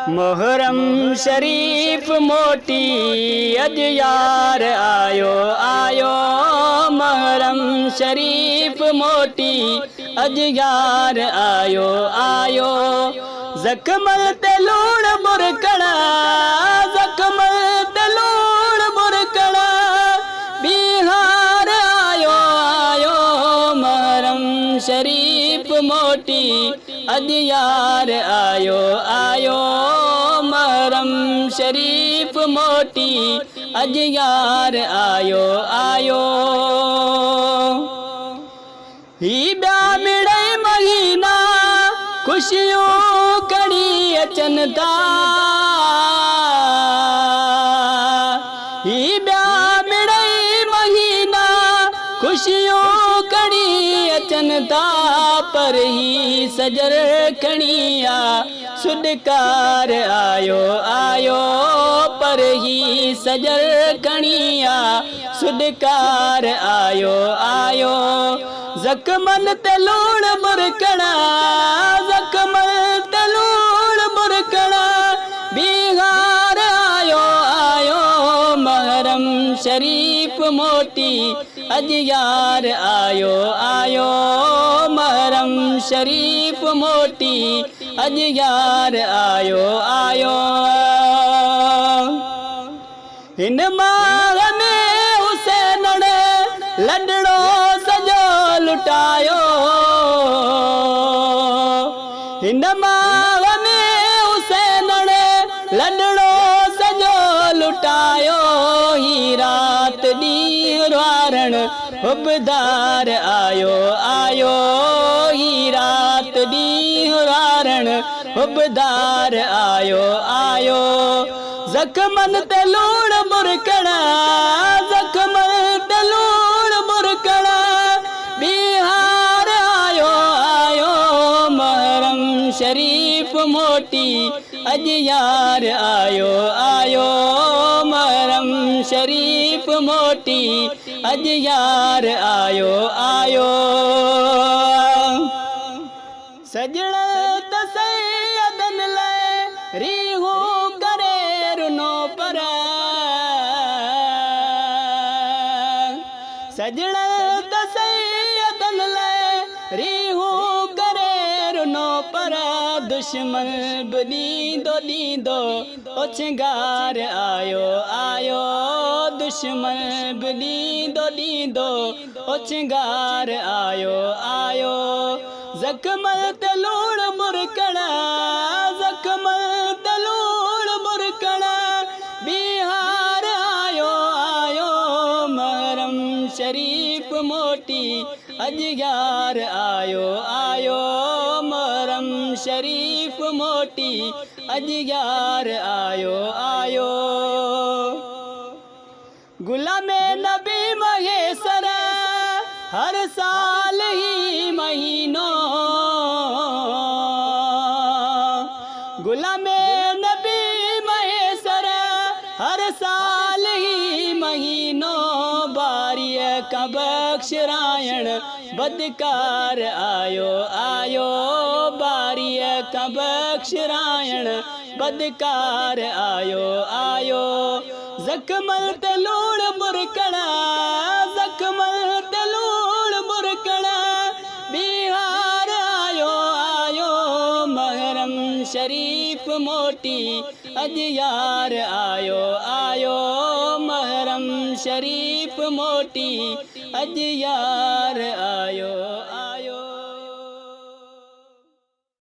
मोहरम शरीफ मोटी अज यार आयो आयो। मोहरम शरीफ मोटी अज यार आयो आयो। जखमल ते लूण बुरकड़ा, जखमल ते लूण बुरकड़ा, बिहार आयो आयो। मोहरम शरीफ मोटी अज यार आयो आयो। मोहरम शरीफ मोटी अज यार आयो आयो। ही ब्या मिड़े महीना खुशियों कड़ी अचन था। ही ब्या मिड़े महीना खुशियों कड़ी अचन था। पर ही सजर खणिया सुडकार आयो आयो। पर ही सजर खणिया सुडकार आयो आयो। जखमन ते लूण बुरकड़ा, जखमन ते लूण बुरकड़ा, बिहार आयो आयो। मोहरम शरीफ मोटी अज यार आयो आयो। मोहरम शरीफ मोटी अज यार आयो आयो। हिन माह में हुसैन ने लडड़ो सजो लुटायो। हिन माह में हुसैन ने लडड़ो सजो लुटायो। ही रात ॾींहुं वारण हुबदार आयो आयो। ही रात ॾींहुं वारण हुबदार आयो आयो। जखमन ते लूण बुरकड़ा, जखमन ते लूण बुरकड़ा, बिहार आयो आयो। मोहरम शरीफ मोटी अज यार आयो आयो। मोहरम शरीफ मोटी अज यार आयो आयो। सजण त सैयदन ले रीहू करे रुनो पर। सजण त सैयदन ले रीहू करे रुनो पर। दुश्मन बि ॾींदो ॾींदो ओछंगार आयो आयो। दुश्मन बि ॾींदो ॾींदो ओछंगार आयो आयो। जखमल ते लूण बुरकड़ा, जखमल ते लूण बुरकड़ा, बिहार आयो आयो। मोहरम शरीफ मोटी अज यार आयो आयो। मोहरम शरीफ मोटी अज यार आयो आयो। गुलामे नबी महेसर हर साल ही महीनों। गुलामे नबी महेसर हर साल ही महीनों। बारिय का बख्शरायण बदकार आयो आयो। बारिय का बख्शरायण बदकार आयो आयो। जखमल ते लूण बुरकड़ा, जखमल ते लूण बुरकड़ा, बिहार आयो आयो। मोहरम शरीफ मोटी अज यार आयो आयो। मोहरम शरीफ मोटी अज यार आयो।